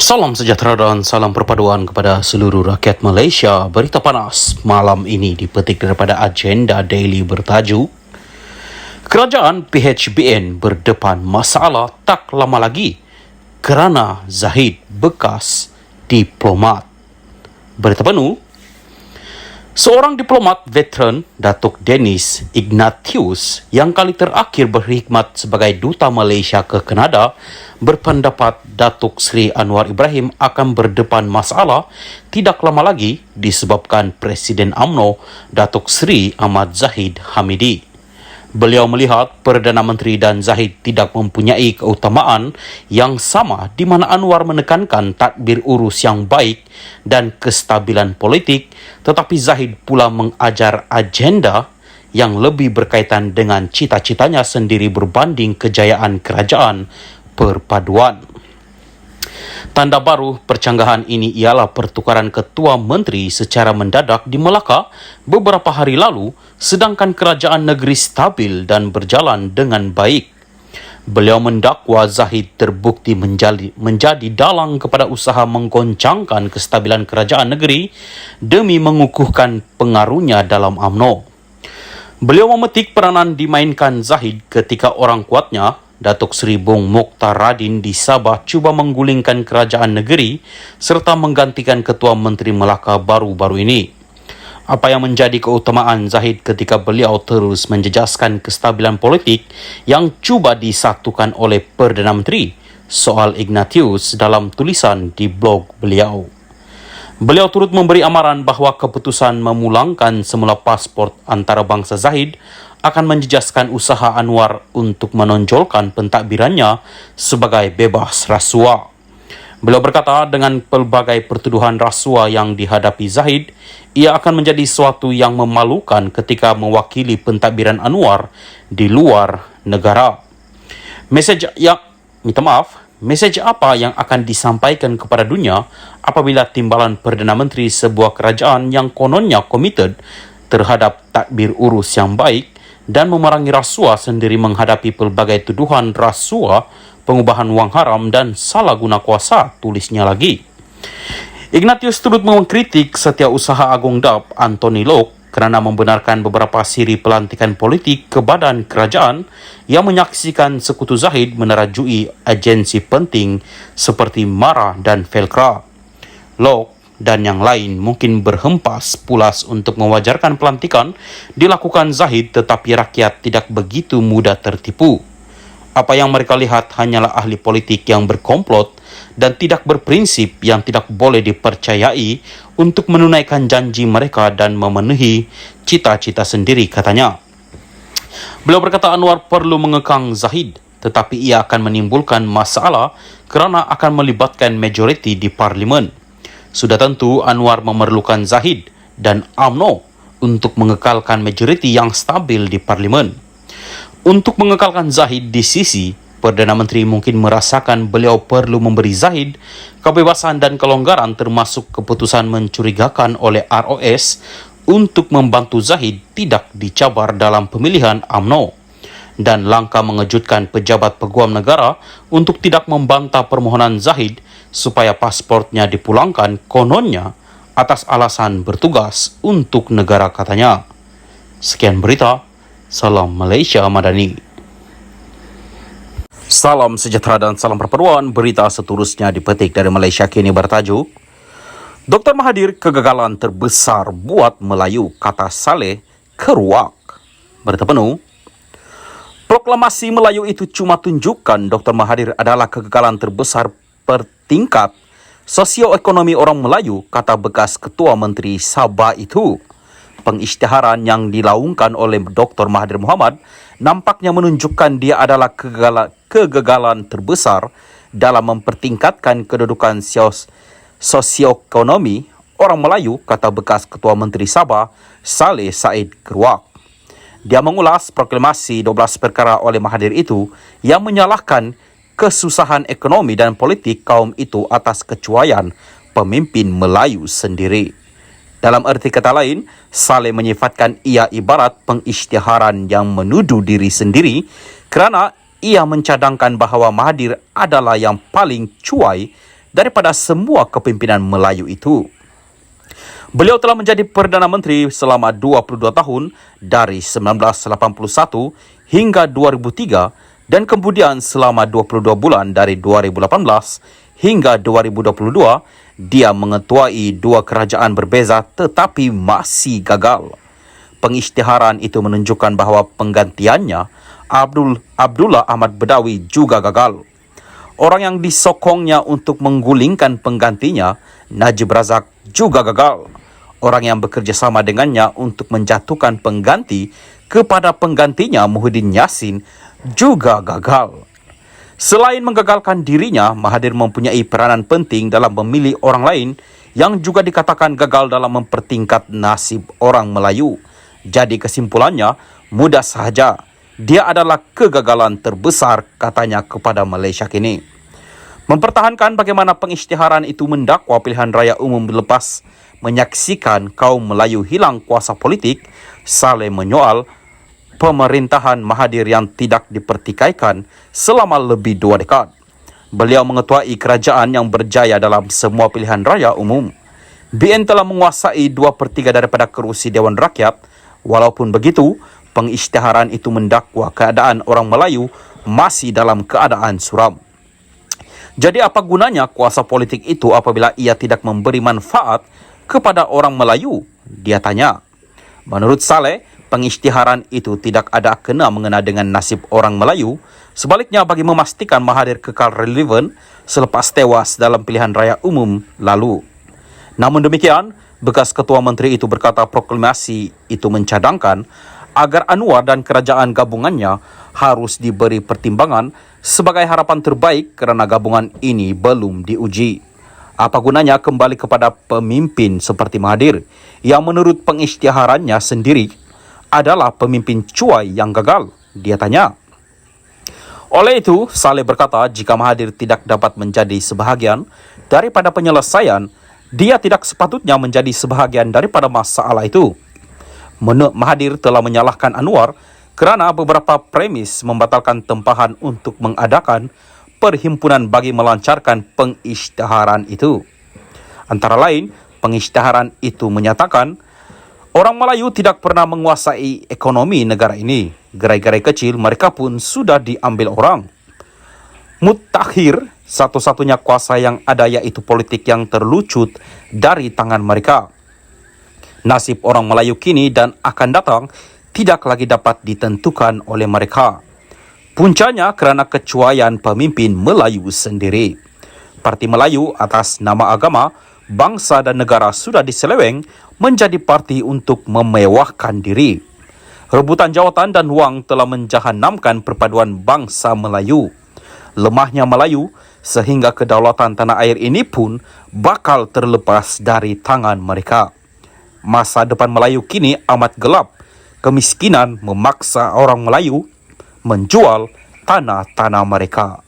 Salam sejahtera dan salam perpaduan kepada seluruh rakyat Malaysia. Berita panas malam ini dipetik daripada agenda daily bertajuk Kerajaan PHBN berdepan masalah tak lama lagi kerana Zahid bekas diplomat. Berita penuh. Seorang diplomat veteran, Datuk Dennis Ignatius, yang kali terakhir berkhidmat sebagai duta Malaysia ke Kanada, berpendapat Datuk Seri Anwar Ibrahim akan berdepan masalah tidak lama lagi disebabkan Presiden UMNO, Datuk Seri Ahmad Zahid Hamidi. Beliau melihat Perdana Menteri dan Zahid tidak mempunyai keutamaan yang sama di mana Anwar menekankan tadbir urus yang baik dan kestabilan politik, tetapi Zahid pula mengajar agenda yang lebih berkaitan dengan cita-citanya sendiri berbanding kejayaan kerajaan perpaduan. Tanda baru percanggahan ini ialah pertukaran ketua menteri secara mendadak di Melaka beberapa hari lalu, sedangkan kerajaan negeri stabil dan berjalan dengan baik. Beliau mendakwa Zahid terbukti menjadi dalang kepada usaha menggoncangkan kestabilan kerajaan negeri demi mengukuhkan pengaruhnya dalam UMNO. Beliau memetik peranan dimainkan Zahid ketika orang kuatnya, Datuk Seri Bung Mokhtar Radin di Sabah cuba menggulingkan kerajaan negeri serta menggantikan Ketua Menteri Melaka baru-baru ini. Apa yang menjadi keutamaan Zahid ketika beliau terus menjejaskan kestabilan politik yang cuba disatukan oleh Perdana Menteri? Soal Ignatius dalam tulisan di blog beliau. Beliau turut memberi amaran bahawa keputusan memulangkan semula pasport antarabangsa Zahid akan menjejaskan usaha Anwar untuk menonjolkan pentadbirannya sebagai bebas rasuah. Beliau berkata dengan pelbagai pertuduhan rasuah yang dihadapi Zahid, ia akan menjadi sesuatu yang memalukan ketika mewakili pentadbiran Anwar di luar negara. Mesej apa yang akan disampaikan kepada dunia apabila timbalan Perdana Menteri sebuah kerajaan yang kononnya komited terhadap tadbir urus yang baik dan memerangi rasuah sendiri menghadapi pelbagai tuduhan rasuah, pengubahan wang haram dan salah guna kuasa, tulisnya lagi. Ignatius turut mengkritik Setiausaha Agung DAP Anthony Loke kerana membenarkan beberapa siri pelantikan politik ke badan kerajaan yang menyaksikan sekutu Zahid menerajui agensi penting seperti MARA dan Felcra. Loke dan yang lain mungkin berhempas pulas untuk mewajarkan pelantikan dilakukan Zahid, tetapi rakyat tidak begitu mudah tertipu. Apa yang mereka lihat hanyalah ahli politik yang berkomplot dan tidak berprinsip yang tidak boleh dipercayai untuk menunaikan janji mereka dan memenuhi cita-cita sendiri, katanya. Beliau berkata Anwar perlu mengekang Zahid, tetapi ia akan menimbulkan masalah kerana akan melibatkan majoriti di parlimen. Sudah tentu Anwar memerlukan Zahid dan UMNO untuk mengekalkan majoriti yang stabil di parlimen. Untuk mengekalkan Zahid di sisi, Perdana Menteri mungkin merasakan beliau perlu memberi Zahid kebebasan dan kelonggaran termasuk keputusan mencurigakan oleh ROS untuk membantu Zahid tidak dicabar dalam pemilihan UMNO. Dan langkah mengejutkan pejabat peguam negara untuk tidak membantah permohonan Zahid supaya pasportnya dipulangkan kononnya atas alasan bertugas untuk negara, katanya. Sekian berita. Salam Malaysia Madani. Salam sejahtera dan salam perpaduan. Berita seterusnya dipetik dari Malaysia Kini bertajuk Dr. Mahathir kegagalan terbesar buat Melayu, kata Saleh keruak. Berita penuh. Proklamasi Melayu itu cuma tunjukkan Dr. Mahathir adalah kegagalan terbesar tingkat sosioekonomi orang Melayu, kata bekas Ketua Menteri Sabah itu. Pengisytiharan yang dilaungkan oleh Dr. Mahathir Mohamad nampaknya menunjukkan dia adalah kegagalan terbesar dalam mempertingkatkan kedudukan sosioekonomi orang Melayu, kata bekas Ketua Menteri Sabah Saleh Said Keruak. Dia mengulas proklamasi 12 perkara oleh Mahathir itu yang menyalahkan kesusahan ekonomi dan politik kaum itu atas kecuaian pemimpin Melayu sendiri. Dalam erti kata lain, Saleh menyifatkan ia ibarat pengisytiharan yang menuduh diri sendiri kerana ia mencadangkan bahawa Mahathir adalah yang paling cuai daripada semua kepimpinan Melayu itu. Beliau telah menjadi Perdana Menteri selama 22 tahun dari 1981 hingga 2003 dan kemudian selama 22 bulan dari 2018 hingga 2022 dia mengetuai dua kerajaan berbeza tetapi masih gagal. Pengisytiharan itu menunjukkan bahawa penggantiannya Abdullah Ahmad Badawi juga gagal. Orang yang disokongnya untuk menggulingkan penggantinya, Najib Razak, juga gagal. Orang yang bekerjasama dengannya untuk menjatuhkan pengganti kepada penggantinya, Muhyiddin Yassin, juga gagal. Selain menggagalkan dirinya, Mahathir mempunyai peranan penting dalam memilih orang lain yang juga dikatakan gagal dalam mempertingkat nasib orang Melayu. Jadi kesimpulannya, mudah sahaja. Dia adalah kegagalan terbesar, katanya kepada Malaysia kini. Mempertahankan bagaimana pengisytiharan itu mendakwa pilihan raya umum lepas menyaksikan kaum Melayu hilang kuasa politik, Saleh menyoal pemerintahan Mahathir yang tidak dipertikaikan selama lebih 2 dekad. Beliau mengetuai kerajaan yang berjaya dalam semua pilihan raya umum. BN telah menguasai 2/3 daripada kerusi Dewan Rakyat. Walaupun begitu, pengisytiharan itu mendakwa keadaan orang Melayu masih dalam keadaan suram. Jadi apa gunanya kuasa politik itu apabila ia tidak memberi manfaat kepada orang Melayu? Dia tanya. Menurut Saleh, pengisytiharan itu tidak ada kena mengena dengan nasib orang Melayu. Sebaliknya, bagi memastikan Mahathir kekal relevan selepas tewas dalam pilihan raya umum lalu. Namun demikian, bekas Ketua Menteri itu berkata proklamasi itu mencadangkan agar Anwar dan kerajaan gabungannya harus diberi pertimbangan sebagai harapan terbaik kerana gabungan ini belum diuji. Apa gunanya kembali kepada pemimpin seperti Mahathir yang menurut pengisytiharannya sendiri adalah pemimpin cuai yang gagal? Dia tanya. Oleh itu, Saleh berkata jika Mahathir tidak dapat menjadi sebahagian daripada penyelesaian, dia tidak sepatutnya menjadi sebahagian daripada masalah itu. Mahathir telah menyalahkan Anwar kerana beberapa premis membatalkan tempahan untuk mengadakan perhimpunan bagi melancarkan pengisytiharan itu. Antara lain, pengisytiharan itu menyatakan orang Melayu tidak pernah menguasai ekonomi negara ini. Gerai-gerai kecil mereka pun sudah diambil orang. Mutakhir, satu-satunya kuasa yang ada yaitu politik yang terlucut dari tangan mereka. Nasib orang Melayu kini dan akan datang tidak lagi dapat ditentukan oleh mereka. Puncanya kerana kecuaian pemimpin Melayu sendiri. Parti Melayu atas nama agama, bangsa dan negara sudah diseleweng menjadi parti untuk memewahkan diri. Rebutan jawatan dan wang telah menjahanamkan perpaduan bangsa Melayu. Lemahnya Melayu sehingga kedaulatan tanah air ini pun bakal terlepas dari tangan mereka. Masa depan Melayu kini amat gelap. Kemiskinan memaksa orang Melayu menjual tanah-tanah mereka.